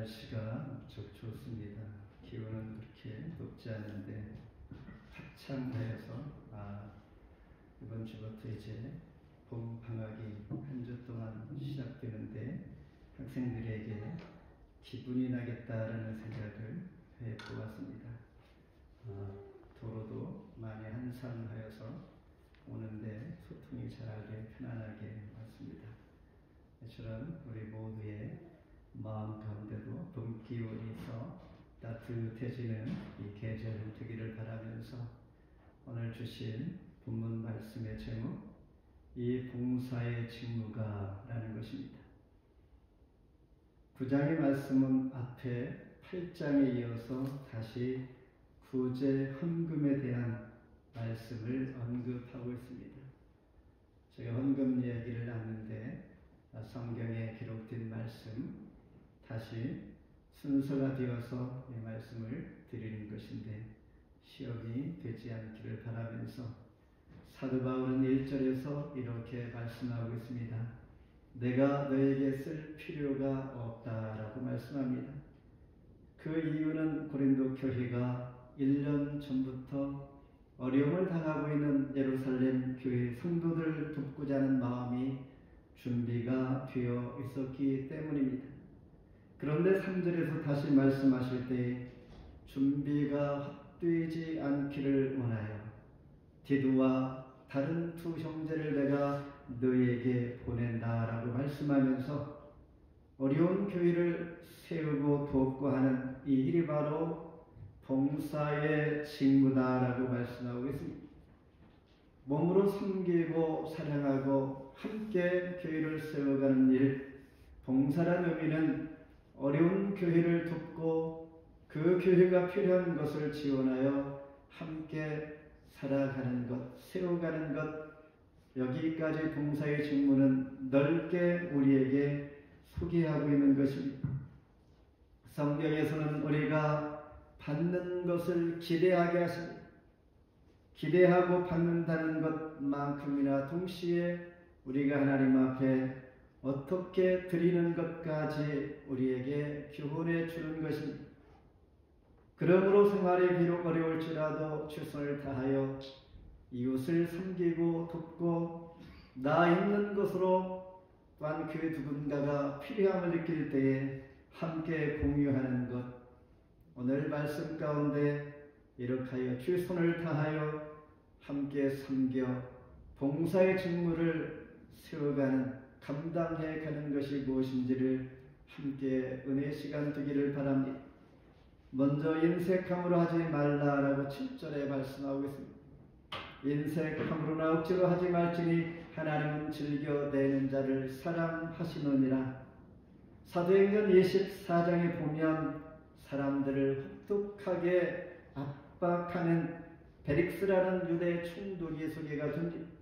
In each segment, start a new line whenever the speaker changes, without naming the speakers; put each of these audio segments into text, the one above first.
날씨가 무척 좋습니다. 기온은 그렇게 높지 않은데 화창하여서 이번 주부터 이제 봄 방학이 한 주 동안 시작되는데 학생들에게 기분이 나겠다라는 생각을 해보았습니다. 도로도 많이 한산하여서 오는데 소통이 잘하게 편안하게 왔습니다. 이처럼 우리 모두의 마음 가운데도 봄 기운이 있어 따뜻해지는 이 계절 되기를 바라면서 오늘 주신 본문 말씀의 제목, 이 봉사의 직무가 라는 것입니다. 9장의 말씀은 앞에 8장에 이어서 다시 구제 헌금에 대한 말씀을 언급하고 있습니다. 제가 헌금 이야기를 하는데 성경에 기록된 말씀 다시 순서가 되어서 이 말씀을 드리는 것인데 시험이 되지 않기를 바라면서 사도 바울은 1절에서 이렇게 말씀하고 있습니다. 내가 너에게 쓸 필요가 없다라고 말씀합니다. 그 이유는 고린도 교회가 1년 전부터 어려움을 당하고 있는 예루살렘 교회 성도들을 돕고자 하는 마음이 준비가 되어 있었기 때문입니다. 그런데 3절에서 다시 말씀하실 때 준비가 헛되지 않기를 원하여 디도와 다른 두 형제를 내가 너에게 보낸다라고 말씀하면서 어려운 교회를 세우고 돕고 하는 이 일이 바로 봉사의 직무다라고 말씀하고 있습니다. 몸으로 섬기고 사랑하고 함께 교회를 세워가는 일, 봉사라는 의미는 어려운 교회를 돕고 그 교회가 필요한 것을 지원하여 함께 살아가는 것, 세워가는 것, 여기까지 봉사의 직무는 넓게 우리에게 소개하고 있는 것입니다. 성경에서는 우리가 받는 것을 기대하게 하십니다. 기대하고 받는다는 것만큼이나 동시에 우리가 하나님 앞에 어떻게 드리는 것까지 우리에게 교훈해 주는 것입니다. 그러므로 생활이 비록 어려울지라도 최선을 다하여 이웃을 섬기고 돕고 나 있는 것으로 또한 그 누군가가 필요함을 느낄 때에 함께 공유하는 것, 오늘 말씀 가운데 이렇게 하여 최선을 다하여 함께 섬겨 봉사의 직무를 세워가는, 감당해 가는 것이 무엇인지를 함께 은혜 시간 되기를 바랍니다. 먼저 인색함으로 하지 말라라고 7절에 말씀하고 있습니다. 인색함으로나 억지로 하지 말지니 하나님은 즐겨내는 자를 사랑하시느니라. 사도행전 24장에 보면 사람들을 혹독하게 압박하는 베릭스라는 유대 총독이 소개가 됩니다.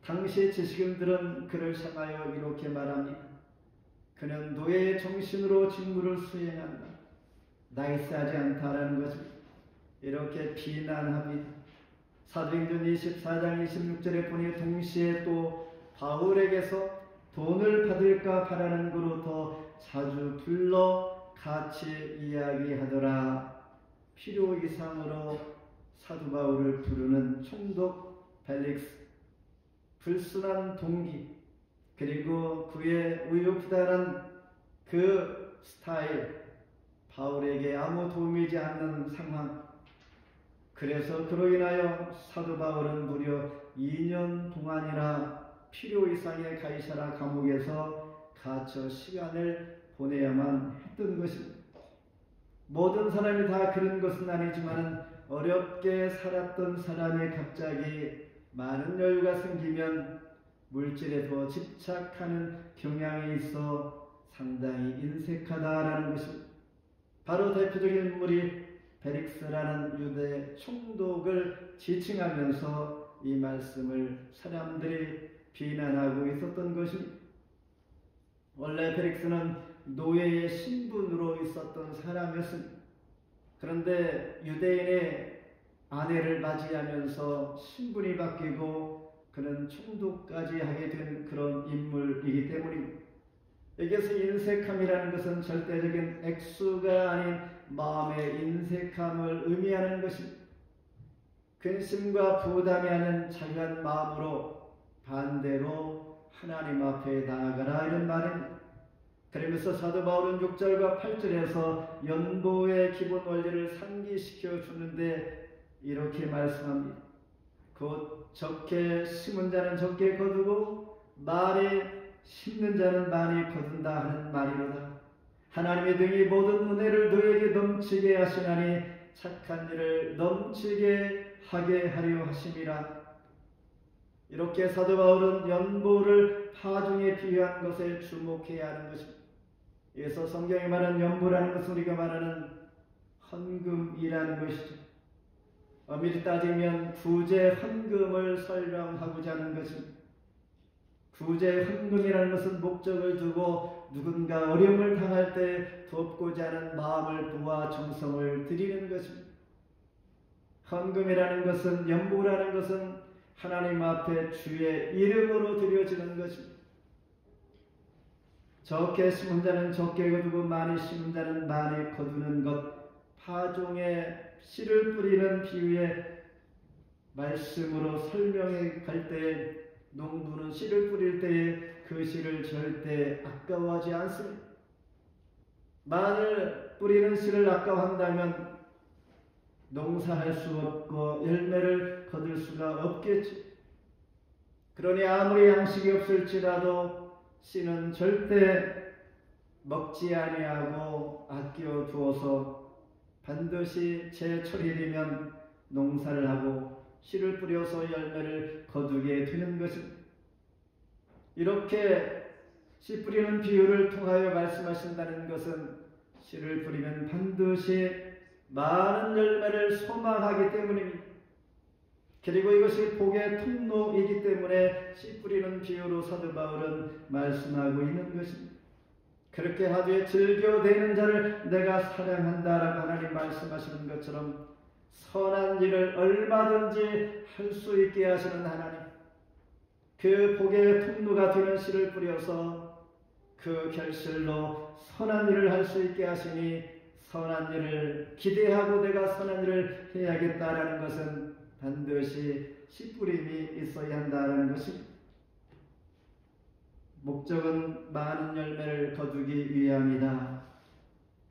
당시 지식인들은 그를 향하여 이렇게 말합니다. 그는 노예의 정신으로 직무를 수행한다. 나이스하지 않다라는 것을 이렇게 비난합니다. 사도행전 24장 26절에 보니 동시에 또 바울에게서 돈을 받을까 바라는 거로 더 자주 불러 같이 이야기하더라. 필요 이상으로 사도 바울을 부르는 총독 벨릭스, 불순한 동기, 그리고 그의 우유부단한 그 스타일, 바울에게 아무 도움이지 않는 상황. 그래서 그로 인하여 사도 바울은 무려 2년 동안이나 필요 이상의 가이사라 감옥에서 갇혀 시간을 보내야만 했던 것입니다. 모든 사람이 다 그런 것은 아니지만 어렵게 살았던 사람이 갑자기 많은 여유가 생기면 물질에 더 집착하는 경향이 있어 상당히 인색하다라는 것입니다. 바로 대표적인 인물이 베릭스라는 유대 총독을 지칭하면서 이 말씀을 사람들이 비난하고 있었던 것입니다. 원래 베릭스는 노예의 신분으로 있었던 사람이었습니다. 그런데 유대인의 아내를 맞이하면서 신분이 바뀌고 그는 총독까지 하게 된 그런 인물이기 때문입니다. 여기서 인색함이라는 것은 절대적인 액수가 아닌 마음의 인색함을 의미하는 것입니다. 근심과 부담이 아닌 자유한 마음으로 반대로 하나님 앞에 나아가라 이런 말입니다. 그러면서 사도 바울은 6절과 8절에서 연보의 기본 원리를 상기시켜 주는데 이렇게 말씀합니다. 곧 적게 심은 자는 적게 거두고 많이 심는 자는 많이 거둔다 하는 말이로다. 하나님의 등이 모든 은혜를 너에게 넘치게 하시나니 착한 일을 넘치게 하게 하려 하심이라. 이렇게 사도 바울은 연보를 파종에 비유한 것에 주목해야 하는 것입니다. 그래서 성경이 말하는 연보라는 것은 우리가 말하는 헌금이라는 것이죠. 엄밀히 따지면 구제 헌금을 설명하고자 하는 것입니다. 구제 헌금이라는 것은 목적을 두고 누군가 어려움을 당할 때 돕고자 하는 마음을 부어 정성을 드리는 것입니다. 헌금이라는 것은, 연보라는 것은 하나님 앞에 주의 이름으로 드려지는 것입니다. 적게 심은 자는 적게 거두고 많이 심은 자는 많이 거두는 것, 파종에 씨를 뿌리는 비유의 말씀으로 설명해 갈 때 농부는 씨를 뿌릴 때에 그 씨를 절대 아까워하지 않습니다. 만일 뿌리는 씨를 아까워한다면 농사할 수 없고 열매를 거둘 수가 없겠지. 그러니 아무리 양식이 없을지라도 씨는 절대 먹지 아니하고 아껴 두어서 반드시 제철이 되면 농사를 하고 씨를 뿌려서 열매를 거두게 되는 것입니다. 이렇게 씨 뿌리는 비유를 통하여 말씀하신다는 것은 씨를 뿌리면 반드시 많은 열매를 소망하기 때문입니다. 그리고 이것이 복의 통로이기 때문에 씨 뿌리는 비유로 사도 바울은 말씀하고 있는 것입니다. 그렇게 하루에 즐겨대는 자를 내가 사랑한다라고 하나님 말씀하시는 것처럼 선한 일을 얼마든지 할 수 있게 하시는 하나님, 그 복의 통로가 되는 씨를 뿌려서 그 결실로 선한 일을 할 수 있게 하시니 선한 일을 기대하고 내가 선한 일을 해야겠다라는 것은 반드시 씨 뿌림이 있어야 한다는 것입니다. 목적은 많은 열매를 거두기 위함이다.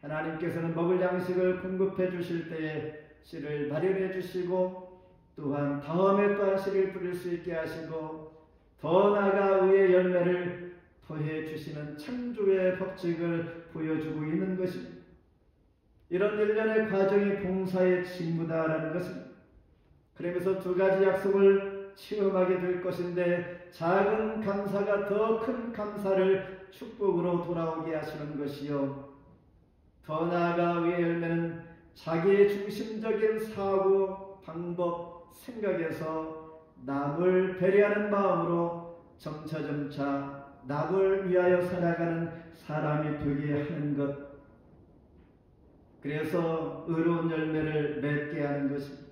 하나님께서는 먹을 양식을 공급해 주실 때에 씨를 마련해 주시고 또한 다음에 또한 씨를 뿌릴 수 있게 하시고 더 나아가 의의 열매를 더해 주시는 창조의 법칙을 보여주고 있는 것입니다. 이런 일련의 과정이 봉사의 직무다라는 것입니다. 그러면서 두 가지 약속을 체험하게 될 것인데 작은 감사가 더 큰 감사를 축복으로 돌아오게 하시는 것이요, 더 나아가 의의 열매는 자기 중심적인 사고, 방법, 생각에서 남을 배려하는 마음으로 점차점차 남을 위하여 살아가는 사람이 되게 하는 것, 그래서 의로운 열매를 맺게 하는 것입니다.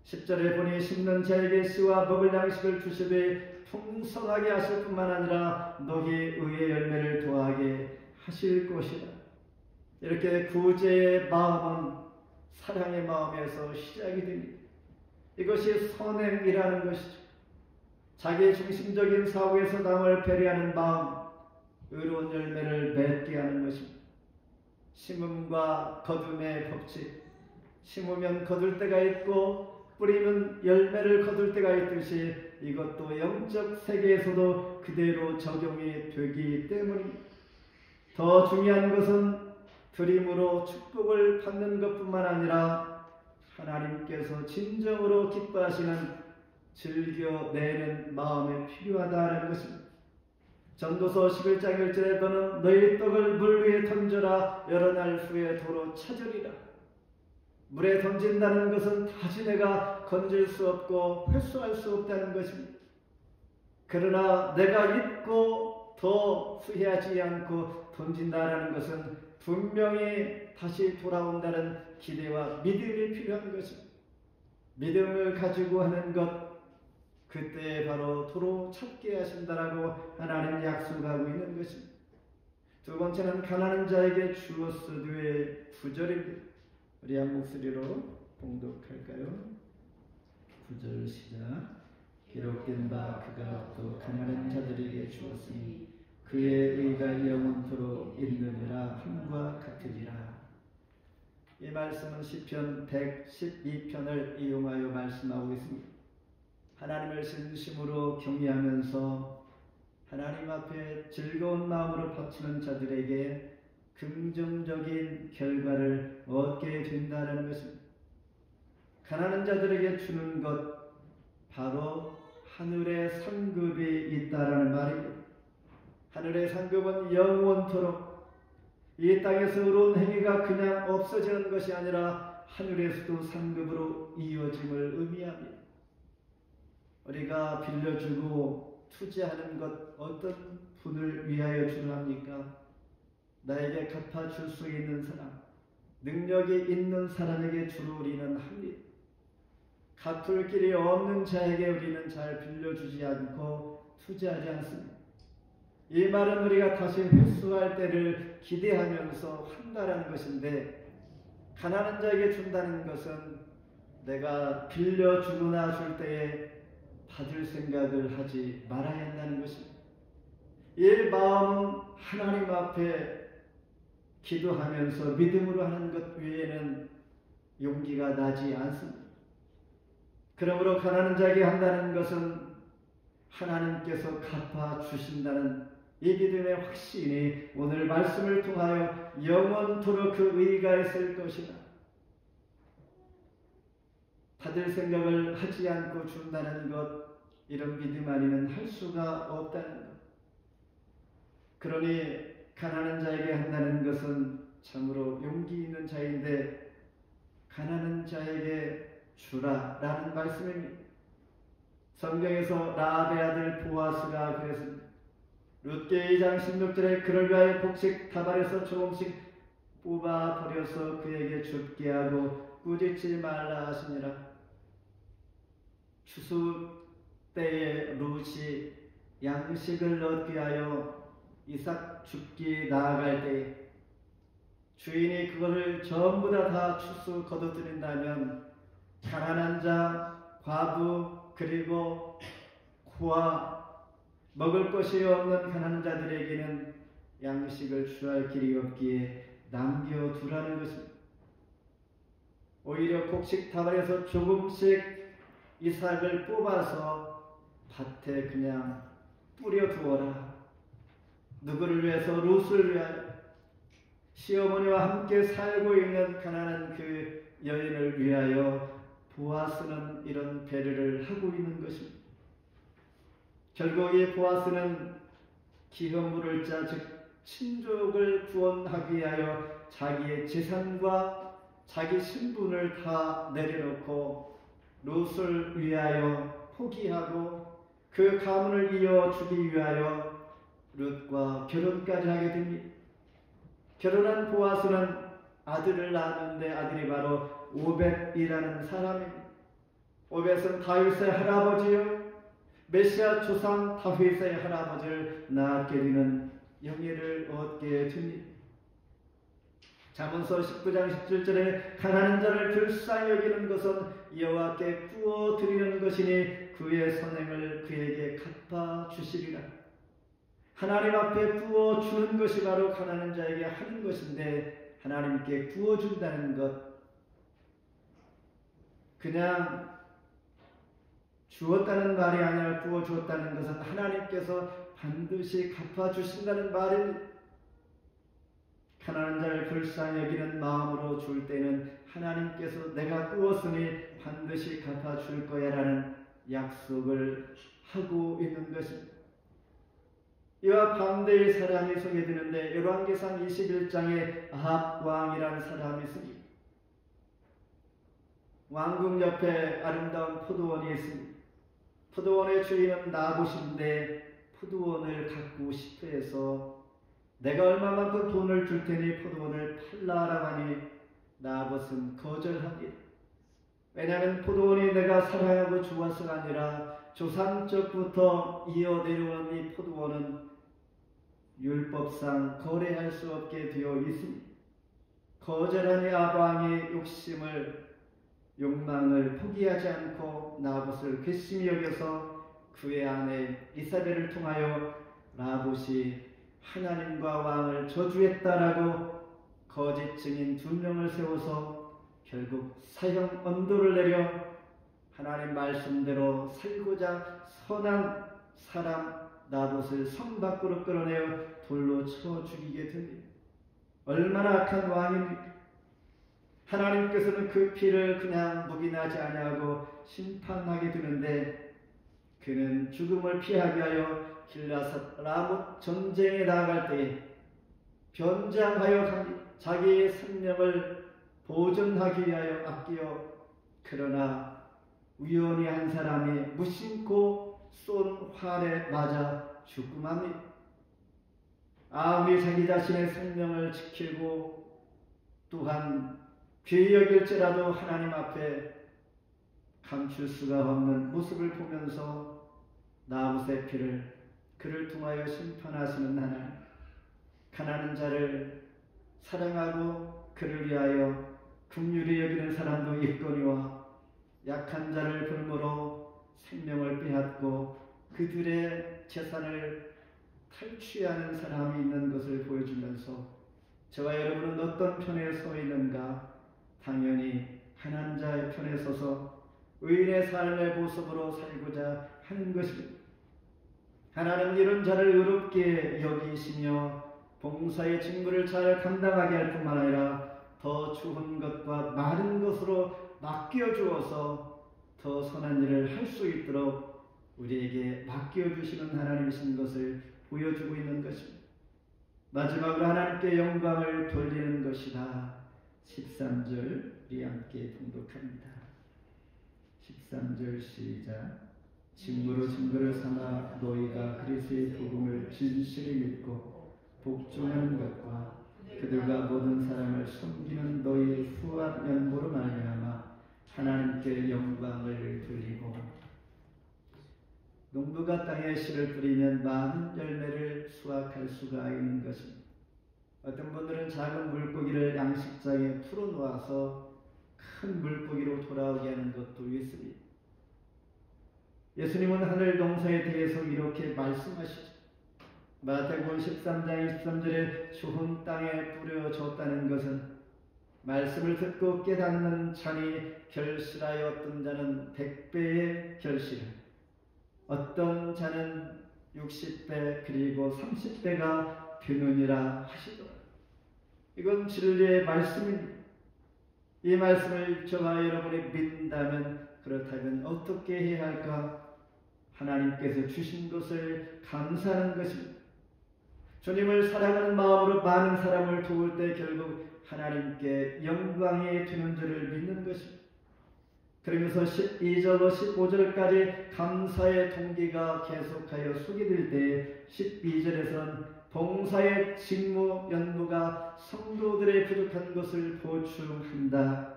10절에 보니 심는 자에게 씨와 먹을 양식을 주시되 풍성하게 하실 뿐만 아니라 너희 의의 열매를 더하게 하실 것이다. 이렇게 구제의 마음은 사랑의 마음에서 시작이 됩니다. 이것이 선행이라는 것이죠. 자기 중심적인 사고에서 남을 배려하는 마음, 의로운 열매를 맺게 하는 것입니다. 심음과 거둠의 법칙, 심으면 거둘 때가 있고 뿌리면 열매를 거둘 때가 있듯이 이것도 영적 세계에서도 그대로 적용이 되기 때문입니다. 더 중요한 것은 드림으로 축복을 받는 것뿐만 아니라 하나님께서 진정으로 기뻐하시는 즐겨내는 마음이 필요하다는 것입니다. 전도서 11장 1절에 너는 너희 떡을 물 위에 던져라 여러 날 후에 도로 찾으리라. 물에 던진다는 것은 다시 내가 건질 수 없고 회수할 수 없다는 것입니다. 그러나 내가 잊고 더 후회하지 않고 던진다라는 것은 분명히 다시 돌아온다는 기대와 믿음이 필요한 것입니다. 믿음을 가지고 하는 것, 그때 바로 도로 찾게 하신다라고 하나님 약속하고 있는 것입니다. 두 번째는 가난한 자에게 주었으되 9절입니다. 우리 한 목소리로 봉독할까요? 9절 시작. 기록된 바 그가 또 가난한 자들에게 주었으니 그의 의가 영원토록 있느니라 함과 같으리라. 이 말씀은 시편 112편을 이용하여 말씀하고 있습니다. 하나님을 진심으로 경외하면서 하나님 앞에 즐거운 마음으로 바치는 자들에게 긍정적인 결과를 얻게 된다는 것입니다. 가난한 자들에게 주는 것 바로 하늘의 상급이 있다라는 말입니다. 하늘의 상급은 영원토록 이 땅에서 의로운 행위가 그냥 없어지는 것이 아니라 하늘에서도 상급으로 이어짐을 의미합니다. 우리가 빌려주고 투자하는 것 어떤 분을 위하여 주려 합니까? 나에게 갚아줄 수 있는 사람, 능력이 있는 사람에게 주로 우리는 합니다. 갚을 길이 없는 자에게 우리는 잘 빌려주지 않고 투자하지 않습니다. 이 말은 우리가 다시 회수할 때를 기대하면서 한다라는 것인데, 가난한 자에게 준다는 것은 내가 빌려주거나 줄 때에 받을 생각을 하지 말아야 한다는 것입니다. 이 마음은 하나님 앞에 기도하면서 믿음으로 하는 것 외에는 용기가 나지 않습니다. 그러므로 가난한 자에게 한다는 것은 하나님께서 갚아주신다는 이 믿음의 확신이 오늘 말씀을 통하여 영원토록 그 의가 있을 것이다. 받을 생각을 하지 않고 준다는 것, 이런 믿음 아니면 할 수가 없다는 것. 그러니 가난한 자에게 한다는 것은 참으로 용기 있는 자인데, 가난한 자에게 주라라는 말씀입니다. 성경에서 라합의 아들 보아스가 그랬습니다. 룻기 2장 16절에 그를 위하여 곡식 다발에서 조금씩 뽑아버려서 그에게 줍게 하고 꾸짖지 말라 하시니라. 추수 때에 룻이 양식을 얻기 위하여 이삭 줍기 나아갈 때 주인이 그것을 전부 다 추수 거둬들인다면 가난한 자, 과부, 그리고 고아, 먹을 것이 없는 가난한 자들에게는 양식을 취할 길이 없기에 남겨두라는 것입니다. 오히려 곡식 다발에서 조금씩 이삭을 뽑아서 밭에 그냥 뿌려두어라. 누구를 위해서? 룻을 위하여. 시어머니와 함께 살고 있는 가난한 그 여인을 위하여 보아스는 이런 배려를 하고 있는 것입니다. 결국 이 보아스는 기업 물을 자, 즉 친족을 구원하기 위하여 자기의 재산과 자기 신분을 다 내려놓고 룻을 위하여 포기하고 그 가문을 이어주기 위하여 룻과 결혼까지 하게 됩니다. 결혼한 보아스는 아들을 낳았는데 아들이 바로 오벳이라는 사람입니다. 오벳은 다윗의 할아버지요, 메시아 조상 다윗의 할아버지를 낳게 되는 영예를 얻게 됩니다. 잠언서 19장 17절에 가난한 자를 불쌍히 여기는 것은 여호와께 구워 드리는 것이니 그의 선행을 그에게 갚아 주시리라. 하나님 앞에 구워 주는 것이 바로 가난한 자에게 하는 것인데, 하나님께 구워 준다는 것, 그냥 주었다는 말이 아니라 구워 주었다는 것은 하나님께서 반드시 갚아 주신다는 말입니다. 가난한 자를 불쌍히 여기는 마음으로 줄 때는 하나님께서 내가 구웠으니 반드시 갚아 줄 거야 라는 약속을 하고 있는 것입니다. 이와 반대의 사람이 소개되는데, 열왕기상 21장에 아합 왕이라는 사람이 있습니다. 왕궁 옆에 아름다운 포도원이 있습니다. 포도원의 주인은 나봇인데 포도원을 갖고 싶어 해서 내가 얼마만큼 돈을 줄 테니 포도원을 팔라라고 하니 나봇은 거절합니다. 왜냐하면 포도원이 내가 사랑하고 좋아서가 아니라 조상적부터 이어 내려오는 이 포도원은 율법상 거래할 수 없게 되어 있습니다. 거절하니 아방의 욕망을 포기하지 않고 나봇을 괘씸히 여겨서 그의 아내 이사벨을 통하여 나봇이 하나님과 왕을 저주했다라고 거짓 증인 2명을 세워서 결국 사형 언도를 내려 하나님 말씀대로 살고자 선한 사람 나봇을 성 밖으로 끌어내어 돌로 쳐 죽이게 됩니다. 얼마나 악한 왕입니까? 하나님께서는 그 피를 그냥 묵인하지 아니하고 심판하게 되는데 그는 죽음을 피하기 위하여 길라앗 라못 전쟁에 나아갈 때에 변장하여 자기의 생명을 보존하기 위하여 아끼어 그러나 우연히 한 사람이 무심코 쏜 활에 맞아 죽고 맙니다. 아무리 자기 자신의 생명을 지키고 또한 귀히 여길지라도 하나님 앞에 감출 수가 없는 모습을 보면서 나봇의 피를 그를 통하여 심판하시는 하나님, 가난한 자를 사랑하고 그를 위하여 긍휼히 여기는 사람도 있거니와 약한 자를 볼모로 생명을 빼앗고 그들의 재산을 탈취하는 사람이 있는 것을 보여주면서 저와 여러분은 어떤 편에 서 있는가? 당연히 가난한 자의 편에 서서 의인의 삶의 모습으로 살고자 하는 것입니다. 하나님은 이런 자를 의롭게 여기시며 봉사의 직무를 잘 감당하게 할 뿐만 아니라 더 좋은 것과 많은 것으로 맡겨주어서 더 선한 일을 할 수 있도록 우리에게 맡겨주시는 하나님이신 것을 보여주고 있는 것입니다. 마지막으로 하나님께 영광을 돌리는 것이다. 13절 우리 함께 통독합니다. 13절 시작. 증거로 증거를 삼아 너희가 그리스도의 복음을 진실히 믿고 복종하는 것과 그들과 모든 사람을 섬기는 너희의 후한 연보로 말미암아 하나님께 영광을 돌리고. 농부가 땅에 씨를 뿌리면 많은 열매를 수확할 수가 있는 것입니다. 어떤 분들은 작은 물고기를 양식장에 풀어놓아서 큰 물고기로 돌아오게 하는 것도 있습니다. 예수님은 하늘 농사에 대해서 이렇게 말씀하시죠. 마태복음 13장 23절에 좋은 땅에 뿌려졌다는 것은 말씀을 듣고 깨닫는 자니 결실하여 어떤 자는 100배의 결실, 어떤 자는 60배 그리고 30배가 되느니라 하시더라. 이건 진리의 말씀입니다. 이 말씀을 저와 여러분이 믿는다면 그렇다면 어떻게 해야 할까? 하나님께서 주신 것을 감사하는 것입니다. 주님을 사랑하는 마음으로 많은 사람을 도울 때 결국 하나님께 영광이 되는 줄을 믿는 것입니다. 그러면서 12절로 15절까지 감사의 동기가 계속하여 소개될 때 12절에서는 봉사의 직무 연무가 성도들의 부족한 것을 보충한다.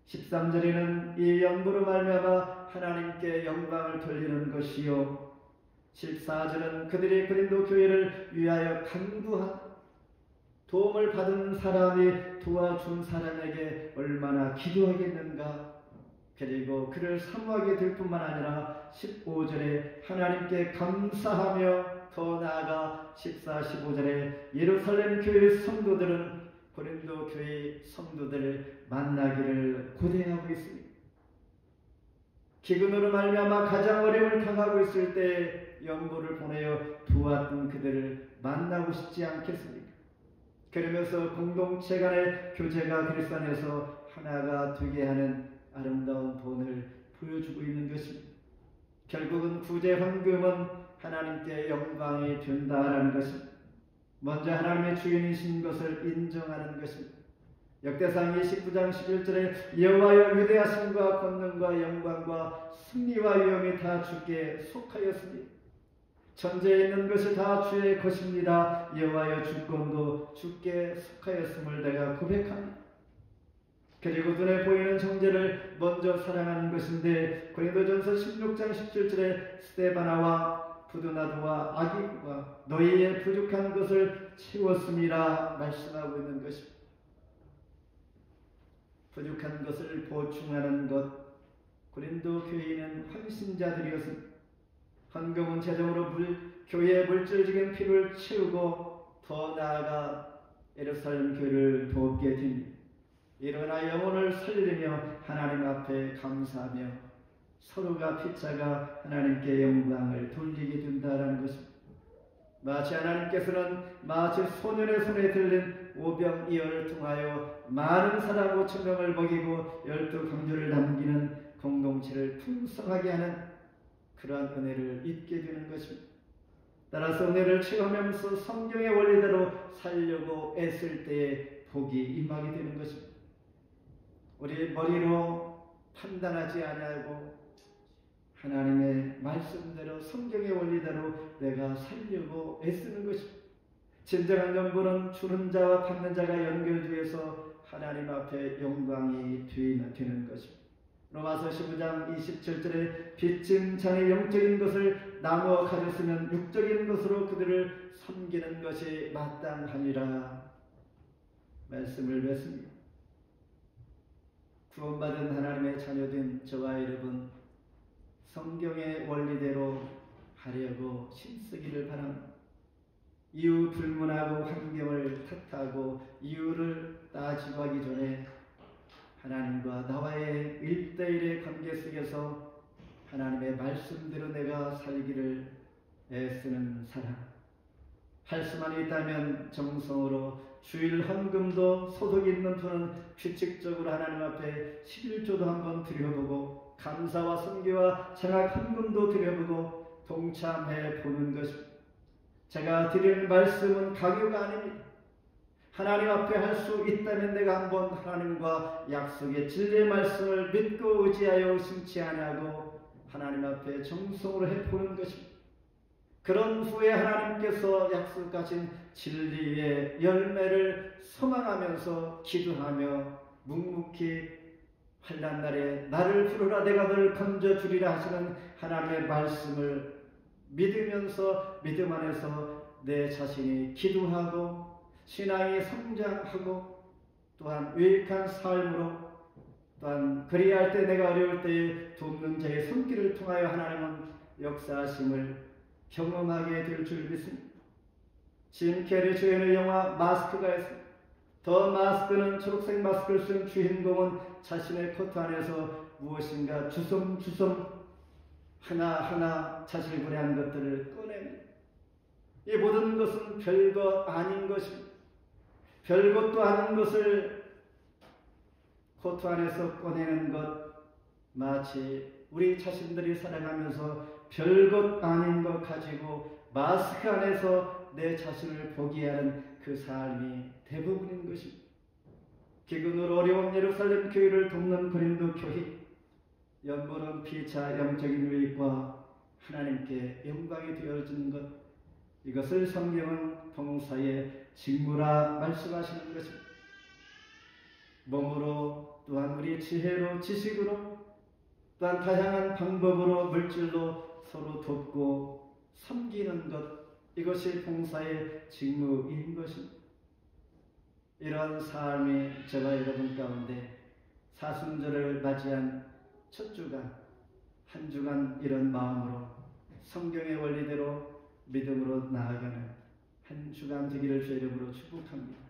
13절에는 이 연무로 말미암아 하나님께 영광을 돌리는 것이요 14절은 그들이 고린도 교회를 위하여 간구한 도움을 받은 사람이 도와준 사람에게 얼마나 기도하겠는가. 그리고 그를 사모하게 될 뿐만 아니라 15절에 하나님께 감사하며 더 나아가 14, 15절에 예루살렘 교회 성도들은 고린도 교회 성도들을 만나기를 고대하고 있습니다. 기근으로 말미암아 가장 어려움을 당하고 있을 때 연보를 보내어 도왔던 그들을 만나고 싶지 않겠습니까? 그러면서 공동체 간의 교제가 그리스도 안에서 하나가 되게 하는 아름다운 본을 보여주고 있는 것입니다. 결국은 구제 헌금은 하나님께 영광이 된다라는 것입니다. 먼저 하나님의 주인이신 것을 인정하는 것입니다. 역대상 29장 11절에 여호와여 위대하심과 권능과 영광과 승리와 위엄이 다 주께 속하였으니 천지에 있는 것이 다 주의 것입니다. 여호와여 주권도 주께 속하였음을 내가 고백합니다. 그리고 눈에 보이는 형제를 먼저 사랑하는 것인데 고린도전서 16장 17절에 스데바나와 후두나두와 아기가 너희의 부족한 것을 채웠음이라 말씀하고 있는 것입니다. 부족한 것을 보충하는 것, 고린도 교회는 헌신자들이었습니다. 헌금은 재정으로 교회의 물질적인 필요를 채우고 더 나아가 예루살렘 교회를 돕게 됩니다. 일어나 영혼을 살리며 하나님 앞에 감사하며 서로가 피차가 하나님께 영광을 돌리게 된다는 것입니다. 마치 하나님께서는 마치 소년의 손에 들린 오병이어를 통하여 많은 사람 5,000명을 먹이고 12강조를 남기는 공동체를 풍성하게 하는 그러한 은혜를 입게 되는 것입니다. 따라서 은혜를 체험하면서 성경의 원리대로 살려고 애쓸 때에 복이 임하게 되는 것입니다. 우리 머리로 판단하지 아니하고 하나님의 말씀대로 성경의 원리대로 내가 살려고 애쓰는 것입니다. 진정한 연보는 주는 자와 받는 자가 연결되어서 하나님 앞에 영광이 되는 것입니다. 로마서 15장 27절에 빚진 자의 영적인 것을 나누어 가졌으면 육적인 것으로 그들을 섬기는 것이 마땅하니라 말씀을 맺습니다. 구원받은 하나님의 자녀된 저와 여러분, 성경의 원리대로 하려고 힘쓰기를 바랍니다. 이유 불문하고 환경을 탓하고 이유를 따지고 하기 전에 하나님과 나와의 1:1의 관계 속에서 하나님의 말씀대로 내가 살기를 애쓰는 사람, 할 수만 있다면 정성으로 주일 헌금도 소득 있는 분은 규칙적으로 하나님 앞에 11조도 한번 드려보고 감사와 선교와 장학 헌금도 드려보고 동참해 보는 것입니다. 제가 드리는 말씀은 강요가 아닙니다. 하나님 앞에 할 수 있다면 내가 한번 하나님과 약속의 진리의 말씀을 믿고 의지하여 심지 아니하고 하나님 앞에 정성으로 해보는 것입니다. 그런 후에 하나님께서 약속하신 진리의 열매를 소망하면서 기도하며 묵묵히 환난 날에 나를 부르라 내가 너를 건져주리라 하시는 하나님의 말씀을 믿으면서 믿음 안에서 내 자신이 기도하고 신앙이 성장하고 또한 유익한 삶으로 또한 그리할 때 내가 어려울 때에 돕는 자의 손길을 통하여 하나님은 역사하심을 경험하게 될 줄 믿습니다. 짐 캐리 주연의 영화 마스크가 있습니다. 더 마스크는 초록색 마스크를 쓴 주인공은 자신의 코트 안에서 무엇인가 주섬주섬 하나하나 자신이 분해한 것들을 꺼냅니다. 이 모든 것은 별거 아닌 것입니다. 별것도 아닌 것을 코트 안에서 꺼내는 것, 마치 우리 자신들이 살아가면서 별것 아닌 것 가지고 마스크 안에서 내 자신을 보게 하는 그 삶이 대부분인 것입니다. 기근으로 어려운 예루살렘 교회를 돕는 고린도 교회, 연보는 피차 영적인 유익과 하나님께 영광이 되어지는 것, 이것을 성경은 봉사의 직무라 말씀하시는 것입니다. 몸으로 또한 우리 지혜로 지식으로 또한 다양한 방법으로 물질로 서로 돕고 섬기는 것, 이것이 봉사의 직무인 것입니다. 이러한 삶이 저와 여러분 가운데 사순절을 맞이한 첫 주간, 한 주간 이런 마음으로 성경의 원리대로 믿음으로 나아가는 한 주간 되기를 주 이름으로 축복합니다.